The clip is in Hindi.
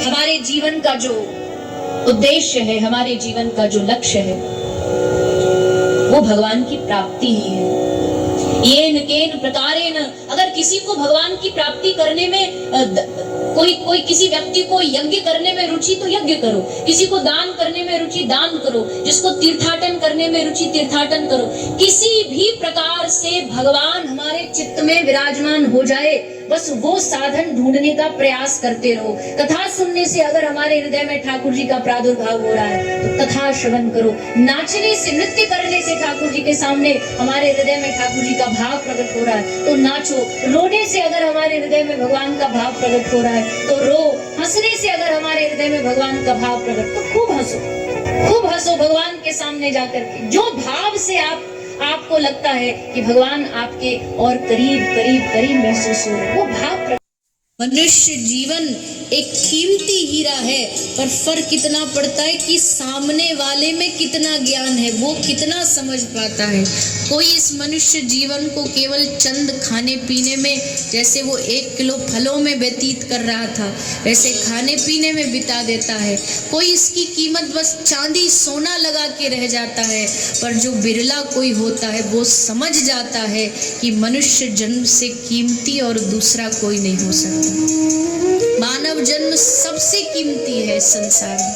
हमारे जीवन का जो उद्देश्य है, हमारे जीवन का जो लक्ष्य है, वो भगवान की प्राप्ति ही है। येन केन प्रकारेण, अगर किसी को भगवान की प्राप्ति करने में कोई किसी व्यक्ति को यज्ञ करने में रुचि तो यज्ञ करो, किसी को दान करने में रुचि दान करो, जिसको तीर्थाटन करने में रुचि तीर्थाटन करो। किसी भी प्रकार से भगवान हमारे चित्त में विराजमान हो जाए, बस वो साधन ढूंढने का प्रयास करते रहो। कथा सुनने से अगर हमारे हृदय में ठाकुर जी का प्रादुर्भाव हो रहा है तो कथा श्रवण करो। नाचने से, नृत्य करने से ठाकुर जी के सामने हमारे हृदय में ठाकुर जी का भाव प्रकट हो रहा है तो नाचो। रोने से अगर हमारे हृदय में भगवान का भाव प्रकट हो रहा है तो रो। हंसने से अगर हमारे हृदय में भगवान का भाव प्रकट, तो खूब हंसो, खूब हंसो भगवान के सामने जाकर के। जो भाव से आपको लगता है कि भगवान आपके और करीब करीब करीब महसूस हो रहे हैं, वो भाव। मनुष्य जीवन एक कीमती हीरा है, पर फर्क कितना पड़ता है कि सामने वाले में कितना ज्ञान है, वो कितना समझ पाता है। कोई इस मनुष्य जीवन को केवल चंद खाने पीने में, जैसे वो 1 किलो फलों में व्यतीत कर रहा था, वैसे खाने पीने में बिता देता है। कोई इसकी कीमत बस चांदी सोना लगा के रह जाता है, पर जो बिरला कोई होता है वो समझ जाता है कि मनुष्य जन्म से कीमती और दूसरा कोई नहीं हो सकता। मानव जन्म सबसे कीमती है संसार में।